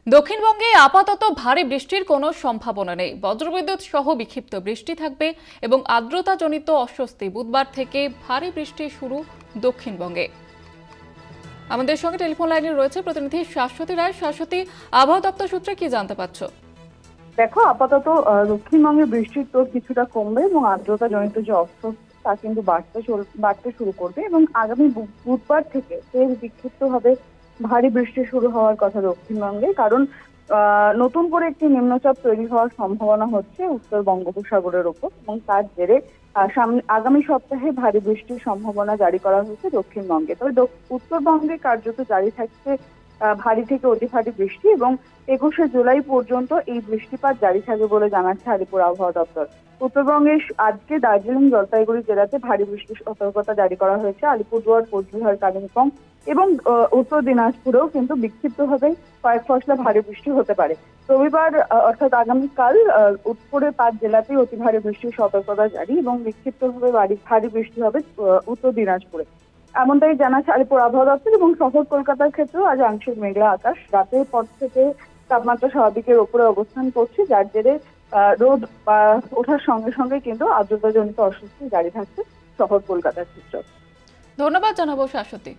দক্ষিণবঙ্গে আপাতত ভারী বৃষ্টির কোনো সম্ভাবনা নেই। বজ্রবিদ্যুৎ সহ বিক্ষিপ্ত বৃষ্টি থাকবে এবং আর্দ্রতাজনিত অস্বস্তি। বুধবার থেকে ভারী বৃষ্টি শুরু দক্ষিণবঙ্গে। আমাদের সঙ্গে টেলিফোন লাইনে রয়েছে প্রতিনিধি শাশ্বতী রায়। শাশ্বতী, আবহাওয়া দপ্তর সূত্রে কি জানতে পারছো? দেখো, আপাতত দক্ষিণবঙ্গে বৃষ্টির তোর কিছুটা কমবে এবং আর্দ্রতাজনিত যে অস্বস্তি তা কিন্তু বাড়তে শুরু করবে এবং আগামী বুধবার থেকে ফের বিক্ষিপ্তভাবে ভারী বৃষ্টি শুরু হওয়ার কথা দক্ষিণবঙ্গে। কারণ নতুন করে একটি নিম্নচাপ তৈরি হওয়ার সম্ভাবনা হচ্ছে উত্তর বঙ্গোপসাগরের ওপর, এবং তার জেরে আগামী সপ্তাহে ভারী বৃষ্টির সম্ভাবনা জারি করা হয়েছে দক্ষিণবঙ্গে। তবে উত্তরবঙ্গে কার্যত জারি থাকছে ভারী থেকে অতি ভারী বৃষ্টি, এবং 21শে জুলাই পর্যন্ত এই বৃষ্টিপাত জারি থাকবে বলে জানাচ্ছে আলিপুর আবহাওয়া দপ্তর। উত্তরবঙ্গে আজকে দার্জিলিং, জলপাইগুড়ি জেলাতে ভারী বৃষ্টির সতর্কতা জারি করা হয়েছে। আলিপুরদুয়ার, কোচবিহার, কালিম্পং এবং উত্তর দিনাজপুরেও কিন্তু বিক্ষিপ্তভাবে কয়েক ফসলা ভারী বৃষ্টি হতে পারে। রবিবার অর্থাৎ আগামীকাল উত্তরে 5 জেলাতেই অতি ভারী বৃষ্টির সতর্কতা জারি এবং বিক্ষিপ্তভাবে ভারী বৃষ্টি হবে উত্তর দিনাজপুরে, এমনটাই জানাচ্ছে আলিপুর আবহাওয়া দপ্তর। এবং শহর কলকাতার ক্ষেত্রেও আজ আংশিক মেঘলা আকাশ। রাতের পর থেকে তাপমাত্রা স্বাভাবিকের উপরে অবস্থান করছে, যার জেরে রোদ ওঠার সঙ্গে সঙ্গে কিন্তু আর্দ্রতাজনিত অস্বস্তি জারি থাকছে শহর কলকাতার ক্ষেত্রে। ধন্যবাদ জানাবো শাশ্বতী।